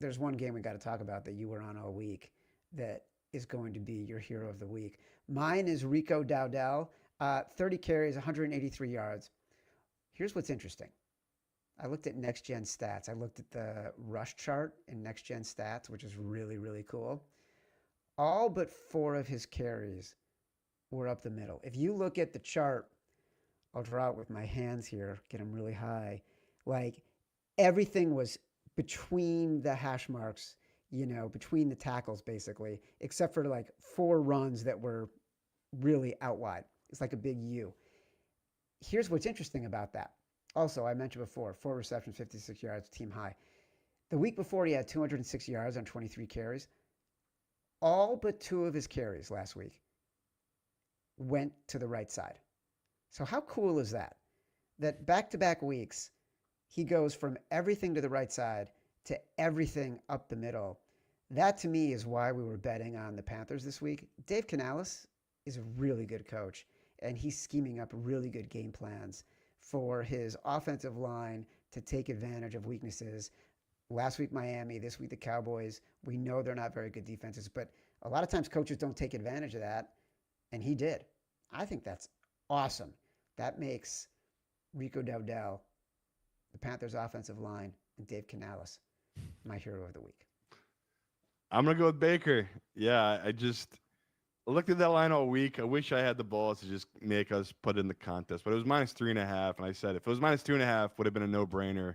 there's one game we got to talk about that you were on all week that is going to be your hero of the week. Mine is Rico Dowdell, 30 carries, 183 yards. Here's what's interesting. I looked at Next Gen Stats. I looked at the rush chart in Next Gen Stats, which is really cool. All but 4 of his carries were up the middle. If you look at the chart, I'll draw it with my hands here, get them really high. Like everything was between the hash marks, between the tackles basically, except for like 4 runs that were really out wide. It's like a big U. Here's what's interesting about that. Also, I mentioned before, 4 receptions, 56 yards, team high. The week before, he had 206 yards on 23 carries. All but 2 of his carries last week went to the right side. So how cool is that? That back-to-back weeks, he goes from everything to the right side to everything up the middle. That to me is why we were betting on the Panthers this week. Dave Canales is a really good coach, and he's scheming up really good game plans for his offensive line to take advantage of weaknesses. Last week, Miami. This week, the Cowboys. We know they're not very good defenses, but a lot of times coaches don't take advantage of that, and he did. I think that's awesome. That makes Rico Dowdell, the Panthers' offensive line, and Dave Canales my hero of the week. I'm gonna go with Baker. Yeah, I looked at that line all week. I wish I had the balls to just make us put it in the contest, but it was -3.5, and I said if it was -2.5, would have been a no-brainer.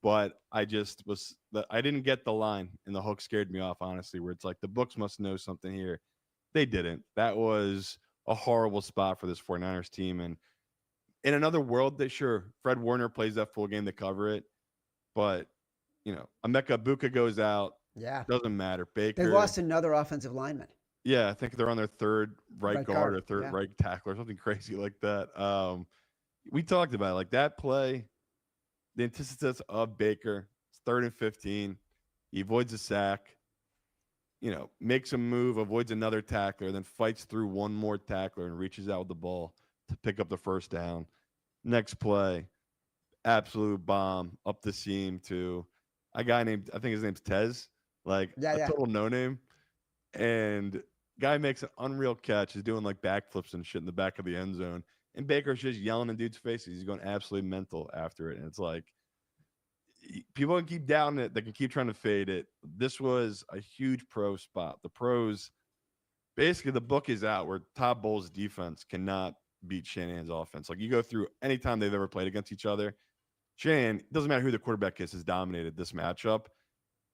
But I didn't get the line, and the hook scared me off, honestly, where it's like the books must know something here. They didn't. That was a horrible spot for this 49ers team. And in another world, Fred Warner plays that full game to cover it. But, Emeka Buka goes out. Yeah. Doesn't matter. Baker. They lost another offensive lineman. Yeah, I think they're on their third right guard or third yeah. right tackle or something crazy like that. We talked about it, like that play. The antithesis of Baker, it's 3rd and 15. He avoids a sack, makes a move, avoids another tackler, then fights through one more tackler and reaches out with the ball to pick up the first down. Next play, absolute bomb up the seam to a guy named, I think his name's Tez, total no name. And guy makes an unreal catch. He's doing like backflips and shit in the back of the end zone. And Baker's just yelling in dude's faces. He's going absolutely mental after it. And it's like, people can keep doubting it. They can keep trying to fade it. This was a huge pro spot. The pros, basically the book is out where Todd Bowles' defense cannot beat Shanahan's offense. Like you go through any time they've ever played against each other, Shanahan, it doesn't matter who the quarterback is, has dominated this matchup.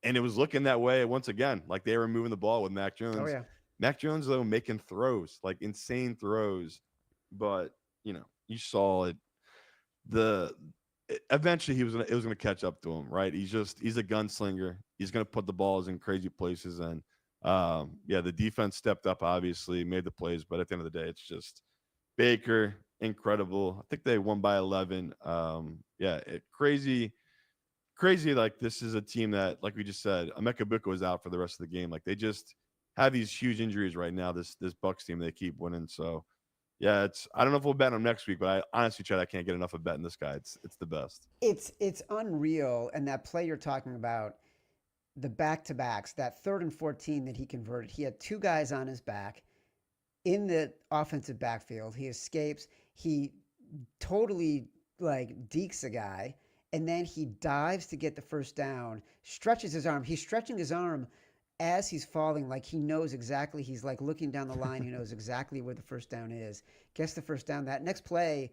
And it was looking that way once again. Like they were moving the ball with Mac Jones. Oh, yeah. Mac Jones, though, making throws, like insane throws. But you saw it. Eventually it was gonna catch up to him, right? He's a gunslinger. He's gonna put the balls in crazy places, and the defense stepped up, obviously, made the plays, but at the end of the day, it's just Baker, incredible. I think they won by 11. Crazy. Like this is a team that, like we just said, Emeka Buka was out for the rest of the game. Like they just have these huge injuries right now. This Bucs team, they keep winning, so. Yeah, I don't know if we'll bet him next week, but I honestly, Chad, I can't get enough of betting this guy. It's the best. It's unreal. And that play you're talking about, the back-to-backs, that 3rd and 14 that he converted, he had 2 guys on his back in the offensive backfield. He escapes. He totally dekes a guy, and then he dives to get the first down, stretches his arm. He's stretching his arm as he's falling, like he knows exactly, he's like looking down the line, he knows exactly where the first down is, gets the first down. That next play,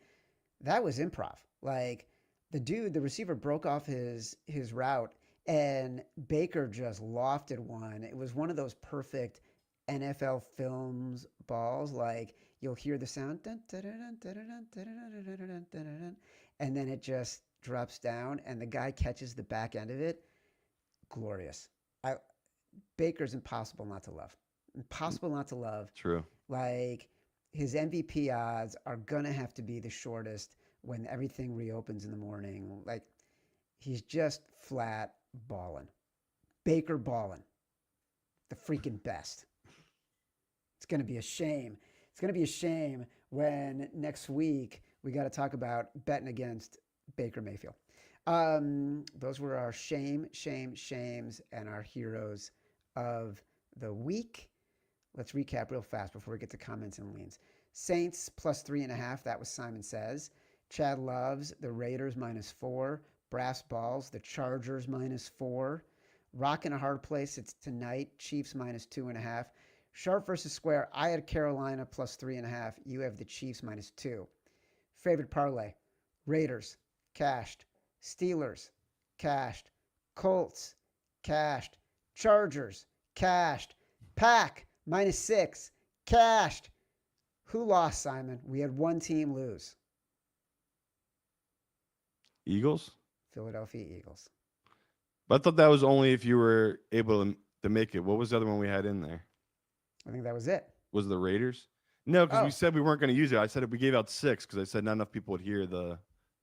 that was improv. Like the receiver broke off his route, and Baker just lofted one. It was one of those perfect NFL Films balls. Like you'll hear the sound, and then it just drops down, and the guy catches the back end of it. Glorious. Baker's impossible not to love. Impossible not to love. True. Like his MVP odds are gonna have to be the shortest when everything reopens in the morning. Like he's just flat balling. Baker balling. The freaking best. It's gonna be a shame. It's gonna be a shame when next week we got to talk about betting against Baker Mayfield. Those were our shames, and our heroes of the week. Let's recap real fast before we get to comments and leans. Saints +3.5. That was Simon Says. Chad loves the Raiders -4. Brass balls, the Chargers -4. Rock in a hard place. It's tonight. Chiefs -2.5. Sharp versus square. I had Carolina +3.5. You have the Chiefs -2. Favorite parlay. Raiders cashed. Steelers cashed. Colts cashed. Chargers cashed. Pack -6 cashed. Who lost, Simon? We had one team lose. Eagles? Philadelphia Eagles. But I thought that was only if you were able to make it. What was the other one we had in there? I think that was it. Was the Raiders? No, because we Oh, said we weren't going to use it. I said we gave out 6 because I said not enough people would hear the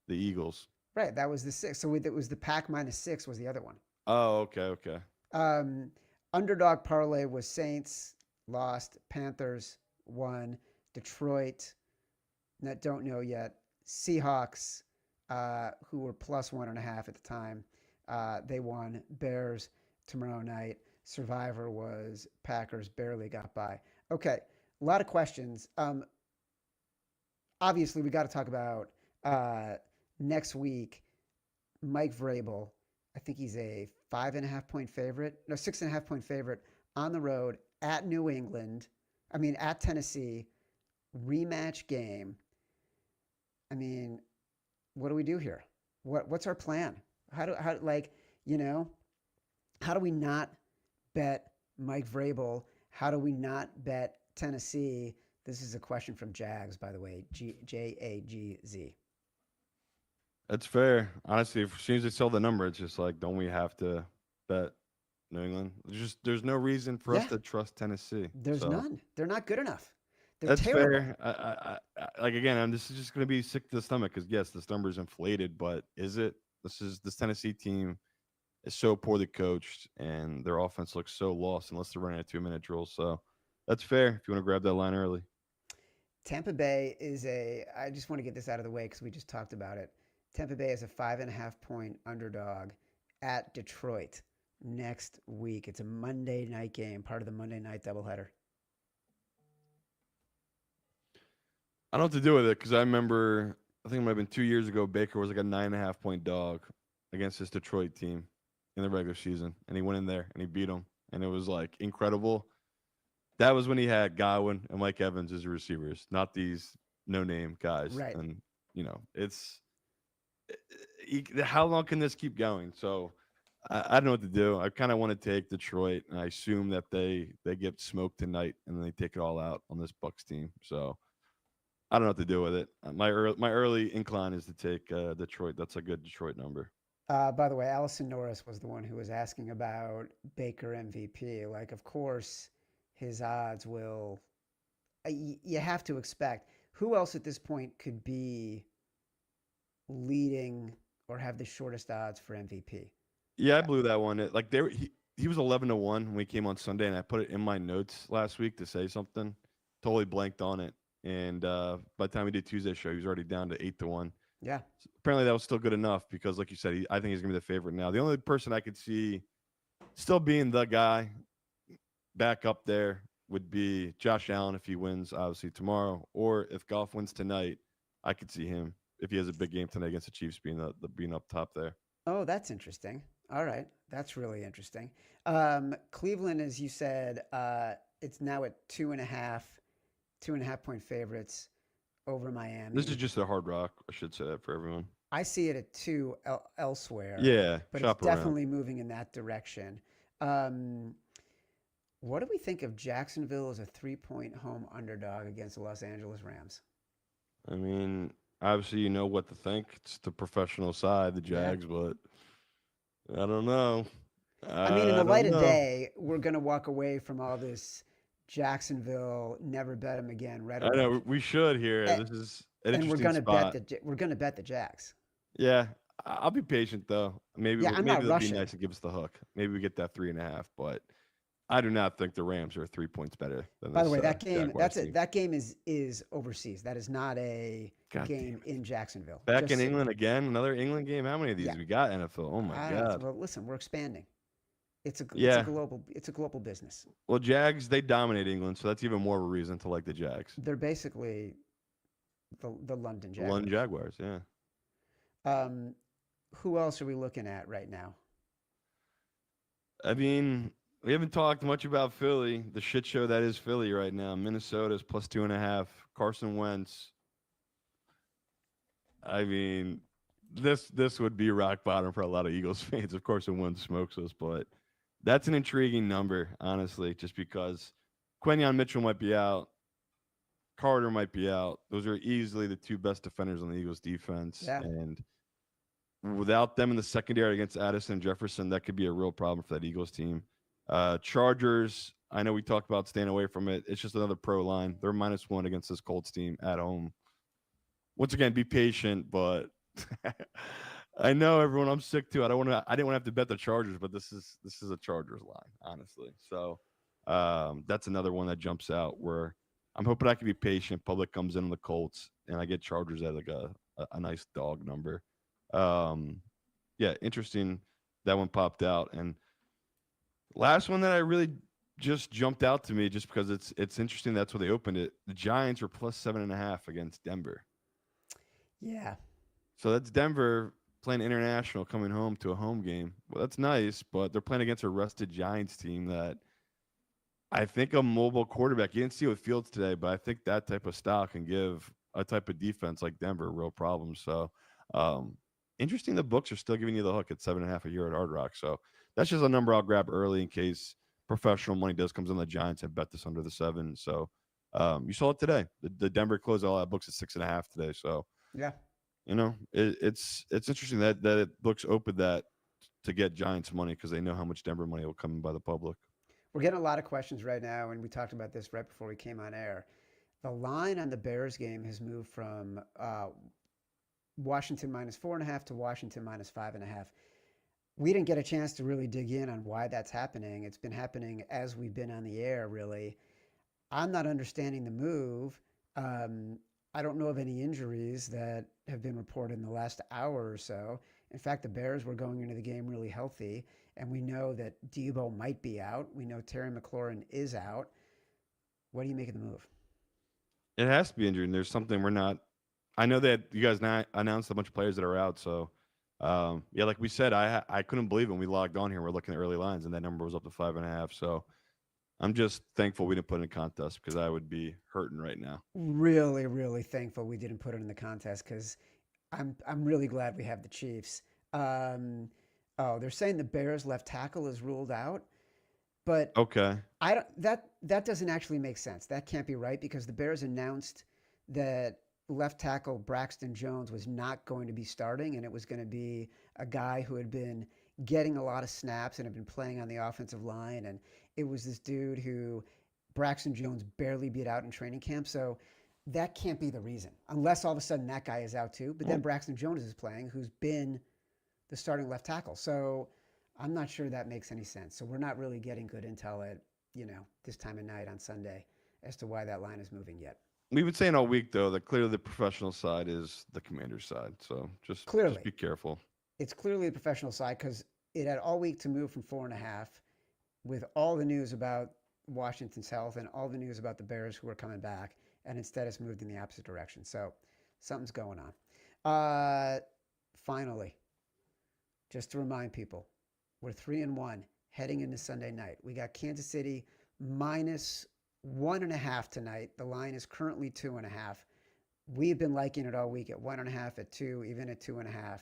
Eagles. right. That was the six. So it was the pack -6 was the other one. Oh, okay, okay. Um, Underdog parlay was Saints lost, Panthers won, Detroit that don't know yet, Seahawks, who were +1.5 at the time, they won. Bears tomorrow night. Survivor was Packers, barely got by. Okay, a lot of questions. Obviously, we got to talk about next week. Mike Vrabel, I think he's a 5.5 point favorite, no, 6.5 point favorite on the road at New England. I mean, at Tennessee, rematch game. I mean, what do we do here? What's our plan? How like you know how do we not bet Mike Vrabel? How do we not bet Tennessee? This is a question from Jags, by the way. Jagz. That's fair. Honestly, as soon as they sell the number, it's just like, don't we have to bet New England? There's no reason for us Yeah, to trust Tennessee. there's So none. They're not good enough. They're that's terrible. fair. Like again, this is just going to be sick to the stomach because yes, this number is inflated, but is it? This Tennessee team is so poorly coached, and their offense looks so lost unless they're running a 2-minute drill. So that's fair if you want to grab that line early. Tampa Bay is a. I just want to get this out of the way because we just talked about it. Tampa Bay is a 5.5 point underdog at Detroit next week. It's a Monday night game, part of the Monday night doubleheader. I don't know what to do with it because I remember I think it might have been 2 years ago. Baker was like a 9.5 point dog against this Detroit team in the regular season, and he went in there and he beat them, and it was like incredible. That was when he had Godwin and Mike Evans as receivers, not these no-name guys. Right. And it's how long can this keep going? So I don't know what to do. I kind of want to take Detroit, and I assume that they get smoked tonight, and then they take it all out on this Bucks team. So I don't know what to do with it. My early incline is to take Detroit. That's a good Detroit number. By the way, Allison Norris was the one who was asking about Baker MVP. Like, of course, his odds will. You have to expect. Who else at this point could be leading or have the shortest odds for MVP? Yeah, I blew that one. Like he was 11-1 when we came on Sunday, and I put it in my notes last week to say something. Totally blanked on it, and by the time we did Tuesday show, he was already down to 8-1. Yeah. So apparently, that was still good enough because, like you said, I think he's gonna be the favorite now. The only person I could see still being the guy back up there would be Josh Allen if he wins, obviously tomorrow, or if Goff wins tonight. I could see him if he has a big game tonight against the Chiefs being being up top there. Oh, that's interesting. All right. That's really interesting. Cleveland, as you said, it's now at 2.5 point favorites over This is Miami. just a Hard Rock. I should say that for everyone. I see it at two elsewhere, Yeah, but it's shop around. definitely moving in that direction. Um, what do we think of Jacksonville as a 3 point home underdog against the Los Angeles Rams? I mean, obviously, you know what to think. It's the professional side, the Yeah. Jags, but I don't know. I mean, in the I light don't of know. day, we're going to walk away from all this Jacksonville never bet them again I know rhetoric, we should here. and, This is an and we're interesting going to bet spot. the Jags. Yeah, I'll be patient though. Yeah, I'm Maybe not they'll be rushing. nice and give us the hook. Maybe we get that 3.5. But I do not think the Rams are 3 points better than By the this way, that game Jaguars team. that game is overseas. That is not a God damn game it! in Jacksonville. Back in Just England again. Another England game. How many of these yeah, we got? NFL. Oh my I don't know. god. Well, listen, we're expanding. Yeah. It's a global business. Well, Jags they dominate England, so that's even more of a reason to like the Jags. They're basically the London The London Jaguars. Jaguars. Yeah. Um, who else are we looking at right now? I mean, we haven't talked much about Philly, the shit show that is Philly right now. Minnesota's +2.5. Carson Wentz. I mean, this would be rock bottom for a lot of Eagles fans. Of course, Wentz smokes us, but that's an intriguing number, honestly, just because Quenyon Mitchell might be out, Carter might be out. Those are easily the two best defenders on the Eagles defense, Yeah, and without them in the secondary against Addison and Jefferson, that could be a real problem for that Eagles team. Chargers, I know we talked about staying away from it. It's just another pro line. They're -1 against this Colts team at home. Once again, be patient, but I know everyone. I'm sick too. I didn't want to have to bet the Chargers, but this is a Chargers line, honestly. So that's another one that jumps out where I'm hoping I can be patient. Public comes in on the Colts, and I get Chargers at like a nice dog number. Yeah, interesting. That one popped out, and last one that I really just jumped out to me, just because it's interesting. That's where they opened it. The Giants were +7.5 against Denver. Yeah. So that's Denver playing international, coming home to a home game. Well, that's nice, but they're playing against a rested Giants team that I think a mobile quarterback. You didn't see with Fields today, but I think that type of style can give a type of defense like Denver real problems. So interesting. The books are still giving you the hook at 7.5 a year at Hard Rock. So that's just a number I'll grab early in case professional money does comes on the Giants and bet this under the 7. So you saw it today. The Denver closed all that books at 6.5 today. So yeah, it's interesting that it books open that to get Giants money because they know how much Denver money will come in by the public. we're getting a lot of questions right now, and we talked about this right before we came on air. The line on the Bears game has moved from Washington -4.5 to Washington -5.5. We didn't get a chance to really dig in on why that's happening. It's been happening as we've been on the air, really. I'm not understanding the move. I don't know of any injuries that have been reported in the last hour or so. In fact, the Bears were going into the game really healthy, and we know that Debo might be out. We know Terry McLaurin is out. What do you make of the move? It has to be injured, and there's something we're not. I know that you guys announced a bunch of players that are out, so yeah, like we said, I couldn't believe it when we logged on here. We're looking at early lines, and that number was up to 5.5. So I'm just thankful we didn't put it in contest because I would be hurting right now. Really, really thankful we didn't put it in the contest because I'm really glad we have the Chiefs. Oh, they're saying the Bears left tackle is ruled out, but Okay. I don't that doesn't actually make sense. That can't be right because the Bears announced that left tackle Braxton Jones was not going to be starting, and it was going to be a guy who had been getting a lot of snaps and had been playing on the offensive line, and it was this dude who Braxton Jones barely beat out in training camp. So that can't be the reason, unless all of a sudden that guy is out too. But then Braxton Jones is playing, who's been the starting left tackle. So I'm not sure that makes any sense. So we're not really getting good intel at this time of night on Sunday as to why that line is moving yet. We've been saying all week though that clearly the professional side is the Commander's side. So just be careful. It's clearly the professional side because it had all week to move from 4.5 with all the news about Washington's health and all the news about the Bears who are coming back, and instead it's moved in the opposite direction. So something's going on. Finally, just to remind people, we're 3-1 heading into Sunday night. We got Kansas City -1.5 tonight. The line is currently 2.5. We've been liking it all week at 1.5, at 2, even at 2.5.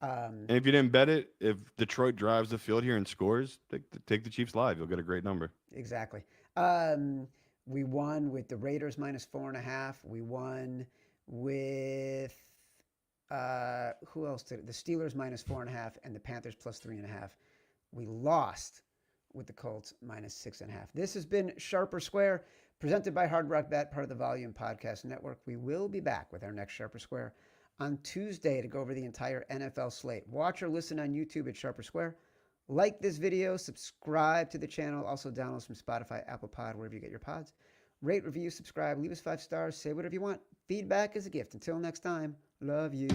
And if you didn't bet it, if Detroit drives the field here and scores, take the Chiefs live. You'll get a great number. Exactly. We won with the Raiders -4.5. We won with who else did it? The Steelers -4.5 and the Panthers +3.5. We lost with the Colts -6.5. This has been Sharper Square, presented by Hard Rock Bet, part of the Volume Podcast Network. We will be back with our next Sharper Square on Tuesday to go over the entire NFL slate. Watch or listen on YouTube at Sharper Square. Like this video, subscribe to the channel. Also download from Spotify, Apple Pod, wherever you get your pods. Rate, review, subscribe, leave us 5 stars, say whatever you want. Feedback is a gift. Until next time, love you.